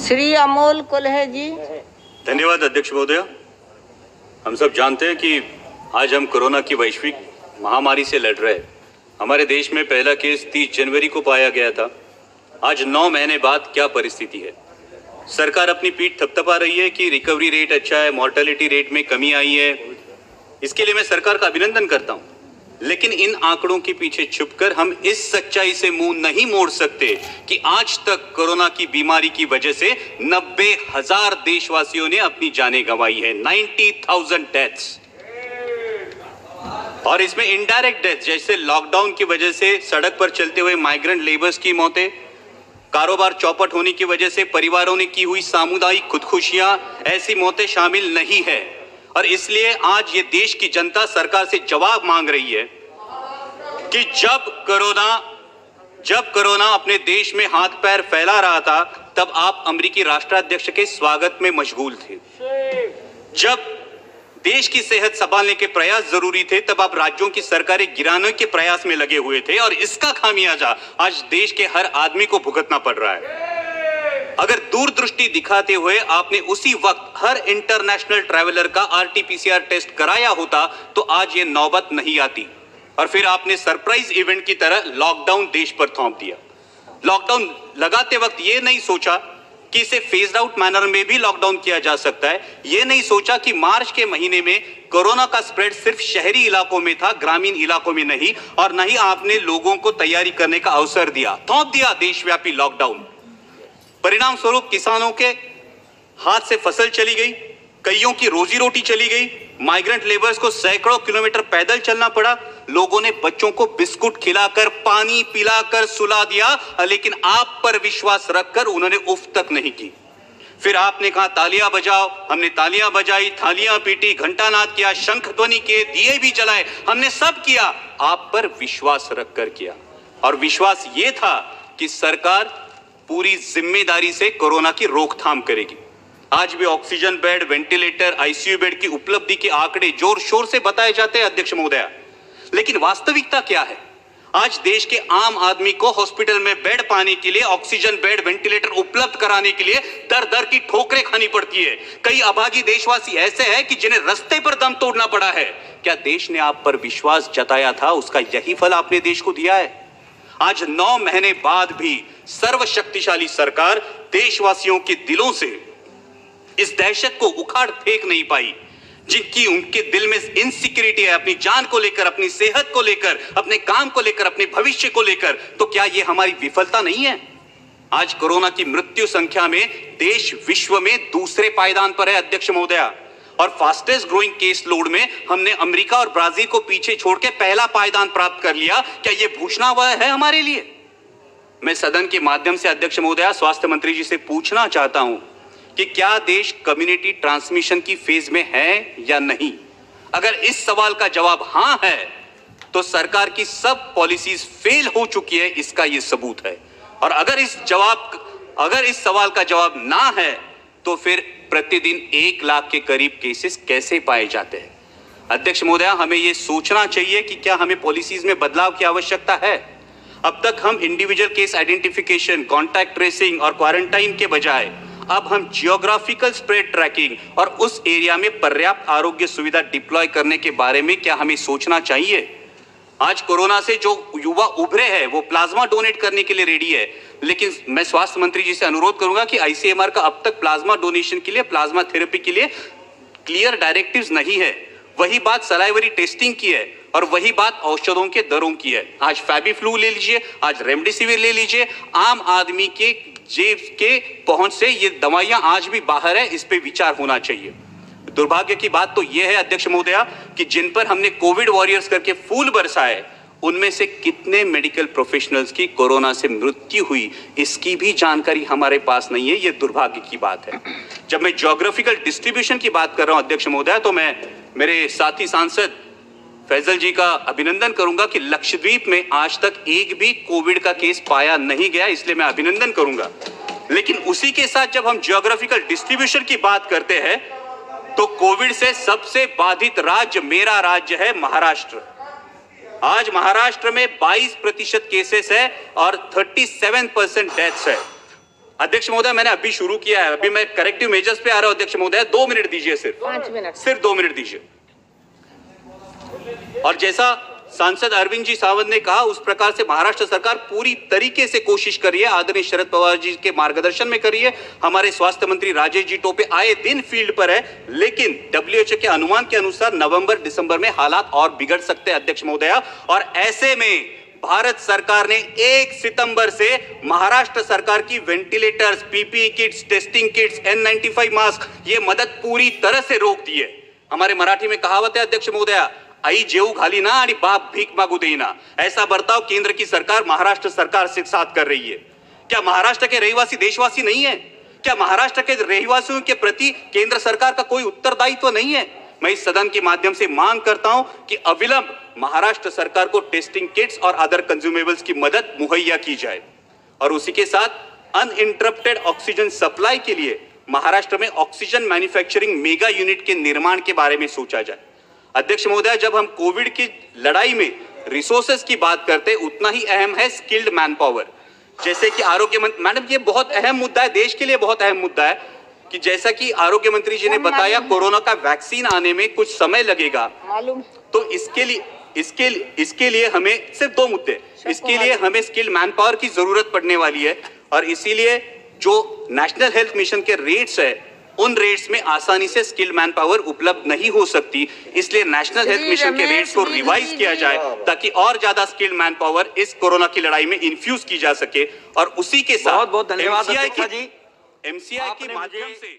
श्री अमोल कुल्हे जी। धन्यवाद अध्यक्ष महोदय। हम सब जानते हैं कि आज हम कोरोना की वैश्विक महामारी से लड़ रहे हैं। हमारे देश में पहला केस 30 जनवरी को पाया गया था। आज 9 महीने बाद क्या परिस्थिति है? सरकार अपनी पीठ थपथपा रही है कि रिकवरी रेट अच्छा है, मॉर्टेलिटी रेट में कमी आई है। इसके लिए मैं सरकार का अभिनंदन करता हूं, लेकिन इन आंकड़ों के पीछे छुपकर हम इस सच्चाई से मुंह नहीं मोड़ सकते कि आज तक कोरोना की बीमारी की वजह से 90,000 देशवासियों ने अपनी जानें गंवाई है। 90,000 डेथ्स, और इसमें इनडायरेक्ट डेथ जैसे लॉकडाउन की वजह से सड़क पर चलते हुए माइग्रेंट लेबर्स की मौतें, कारोबार चौपट होने की वजह से परिवारों ने की हुई सामुदायिक खुदकुशियां, ऐसी मौतें शामिल नहीं है। और इसलिए आज ये देश की जनता सरकार से जवाब मांग रही है कि जब कोरोना अपने देश में हाथ पैर फैला रहा था, तब आप अमेरिकी राष्ट्राध्यक्ष के स्वागत में मशगूल थे। जब देश की सेहत संभालने के प्रयास जरूरी थे, तब आप राज्यों की सरकारें गिराने के प्रयास में लगे हुए थे, और इसका खामियाजा आज देश के हर आदमी को भुगतना पड़ रहा है। अगर दूरदृष्टि दिखाते हुए आपने उसी वक्त हर इंटरनेशनल ट्रैवलर का RT-PCR टेस्ट कराया होता, तो आज ये नौबत नहीं आती। और फिर आपने सरप्राइज इवेंट की तरह लॉकडाउन देश पर थोप दिया। लॉकडाउन लगाते वक्त ये नहीं सोचा कि इसे फेज्ड आउट मैनर में भी लॉकडाउन किया जा सकता है। ये नहीं सोचा कि मार्च के महीने में कोरोना का स्प्रेड सिर्फ शहरी इलाकों में था, ग्रामीण इलाकों में नहीं। और नहीं आपने लोगों को तैयारी करने का अवसर दिया, थोप दिया देशव्यापी लॉकडाउन। परिणाम स्वरूप किसानों के हाथ से फसल चली गई, कईयों की रोजी रोटी चली गई, माइग्रेंट लेबर्स को सैकड़ों किलोमीटर पैदल चलना पड़ा। लोगों ने बच्चों को बिस्कुट खिलाकर, पानी पिलाकर सुला दिया, लेकिन आप पर विश्वास रखकर उन्होंने उफ तक नहीं की। फिर आपने कहा तालियां बजाओ, हमने तालियां बजाई, थालियां पीटी, घंटानाद किया, शंख ध्वनि किए, दिए भी जलाए, हमने सब किया, आप पर विश्वास रखकर किया। और विश्वास ये था कि सरकार पूरी जिम्मेदारी से कोरोना की रोकथाम करेगी। आज भी oxygen bed, ventilator, ICU bed की उपलब्धि के आंकड़े जोर शोर से बताए जाते हैं अध्यक्ष महोदय, लेकिन वास्तविकता क्या है? आज देश के आम आदमी को हॉस्पिटल में बेड पाने के लिए, ऑक्सीजन बेड, वेंटिलेटर उपलब्ध कराने के लिए दर दर की ठोकरें खानी पड़ती है। कई अभागी देशवासी ऐसे हैं कि जिन्हें रास्ते पर दम तोड़ना पड़ा है। क्या देश ने आप पर विश्वास जताया था, उसका यही फल आपने देश को दिया है? आज 9 महीने बाद भी सर्वशक्तिशाली सरकार देशवासियों के दिलों से इस दहशत को उखाड़ फेंक नहीं पाई, जिनकी उनके दिल में इनसिक्योरिटी है, अपनी जान को लेकर, अपनी सेहत को लेकर, अपने काम को लेकर, अपने भविष्य को लेकर। तो क्या यह हमारी विफलता नहीं है? आज कोरोना की मृत्यु संख्या में देश विश्व में दूसरे पायदान पर है अध्यक्ष महोदया, और फास्टेस्ट ग्रोइंग केस लोड में हमने अमेरिका और ब्राजील को पीछे छोड़ के पहला पायदान प्राप्त कर लिया। क्या यह भूषणावह है हमारे लिए? मैं सदन के माध्यम से अध्यक्ष महोदया स्वास्थ्य मंत्री जी से पूछना चाहता हूं कि क्या देश कम्युनिटी ट्रांसमिशन की फेज में है या नहीं? अगर इस सवाल का जवाब हां है, तो सरकार की सब पॉलिसीज फेल हो चुकी है, इसका यह सबूत है। और अगर इस सवाल का जवाब ना है, तो फिर प्रतिदिन 1 लाख के करीब केसेस कैसे पाए जाते हैं? अध्यक्ष महोदय, हमें यह सोचना चाहिए कि क्या हमें पॉलिसीज में बदलाव की आवश्यकता है। अब तक हम individual case identification, contact tracing और क्वारंटाइन के बजाय अब हम जियोग्राफिकल स्प्रेड ट्रैकिंग और उस एरिया में पर्याप्त आरोग्य सुविधा डिप्लॉय करने के बारे में क्या हमें सोचना चाहिए? आज कोरोना से जो युवा उभरे हैं वो प्लाज्मा डोनेट करने के लिए रेडी है, लेकिन मैं स्वास्थ्य मंत्री जी से अनुरोध करूंगा कि ICMR का अब तक प्लाज्मा डोनेशन के लिए, प्लाज्मा थेरेपी के लिए क्लियर डायरेक्टिव्स नहीं है। वही बात सलाइवरी टेस्टिंग की है, और वही बात औषधों के दरों की है। आज फैबीफ्लू ले लीजिए, आज रेमडेसिविर ले लीजिए, आम आदमी के जेब के पहुंच से ये दवाइयां आज भी बाहर है, इस पे विचार होना चाहिए। दुर्भाग्य की बात तो यह है अध्यक्ष महोदया कि जिन पर हमने कोविड वॉरियर्स करके फूल बरसाए, उनमें से कितने मेडिकल प्रोफेशनल्स की कोरोना से मृत्यु हुई, इसकी भी जानकारी हमारे पास नहीं है। यह दुर्भाग्य की बात है। जब मैं ज्योग्राफिकल डिस्ट्रीब्यूशन की बात कर रहा हूं अध्यक्ष महोदय, तो मैं मेरे साथी सांसद फैजल जी का अभिनंदन करूंगा कि लक्षद्वीप में आज तक एक भी कोविड का केस पाया नहीं गया, इसलिए मैं अभिनंदन करूंगा। लेकिन उसी के साथ जब हम ज्योग्राफिकल डिस्ट्रीब्यूशन की बात करते हैं, तो कोविड से सबसे बाधित राज्य मेरा राज्य है महाराष्ट्र। आज महाराष्ट्र में 22% केसेस है और 37% डेथ्स है। अध्यक्ष महोदय, मैंने अभी शुरू किया है, अभी मैं करेक्टिव मेजर्स पे आ रहा हूं। अध्यक्ष महोदय 2 मिनट दीजिए, सिर्फ 5 मिनट। सिर्फ 2 मिनट दीजिए। और जैसा सांसद अरविंद जी सावंत ने कहा, उस प्रकार से महाराष्ट्र सरकार पूरी तरीके से कोशिश कर रही है, आदरणीय शरद पवार जी के मार्गदर्शन में कर रही है। हमारे स्वास्थ्य मंत्री राजेश जी टोपे आए दिन फील्ड पर है, लेकिन WHO के अनुमान के अनुसार नवंबर दिसंबर में हालात और बिगड़ सकते हैं अध्यक्ष महोदया। और ऐसे में भारत सरकार ने 1 सितंबर से महाराष्ट्र सरकार की ventilators, PPE kits, testing kits, N95 mask, ये मदद पूरी तरह से रोक दी है। हमारे मराठी में कहावत है अध्यक्ष महोदया, आई जेऊ घाली ना आणि बाप भीख मागू देना। ऐसा बर्ताव केंद्र की सरकार महाराष्ट्र सरकार से साथ कर रही है। क्या महाराष्ट्र के रहवासी देशवासी नहीं है? क्या महाराष्ट्र के रहवासियों के प्रति केंद्र सरकार का कोई उत्तरदायित्व नहीं है? मैं इस सदन के माध्यम से मांग करता हूं कि अविलंब महाराष्ट्र सरकार को टेस्टिंग किट्स और अदर कंज्यूमेबल्स की मदद मुहैया की जाए और उसी के साथ अनइंटरप्टेड ऑक्सीजन सप्लाई के लिए महाराष्ट्र में ऑक्सीजन मैन्युफैक्चरिंग मेगा यूनिट के निर्माण के बारे में सोचा जाए। अध्यक्ष महोदय, जब हम कोविड की लड़ाई में रिसोर्सेज की बात करते हैं, उतना ही अहम है स्किल्ड मैन पावर। जैसे कि आरोग्य मंत्री, मैडम ये बहुत अहम मुद्दा है, देश के लिए बहुत अहम मुद्दा है कि जैसा कि आरोग्य मंत्री जी ने बताया, कोरोना का वैक्सीन आने में कुछ समय लगेगा। मालूम। तो इसके लिए हमें सिर्फ 2 मुद्दे, इसके लिए हमें स्किल्ड मैन पावर की जरूरत पड़ने वाली है और इसीलिए जो नेशनल हेल्थ मिशन के रेट्स है, उन रेट्स में आसानी से स्किल्ड मैन पावर उपलब्ध नहीं हो सकती। इसलिए नेशनल हेल्थ मिशन के रेट्स को रिवाइज किया जाए ताकि और ज्यादा स्किल्ड मैन पावर इस कोरोना की लड़ाई में इन्फ्यूज की जा सके और उसी के साथ बहुत बहुत धन्यवाद एमसीआई के माध्यम से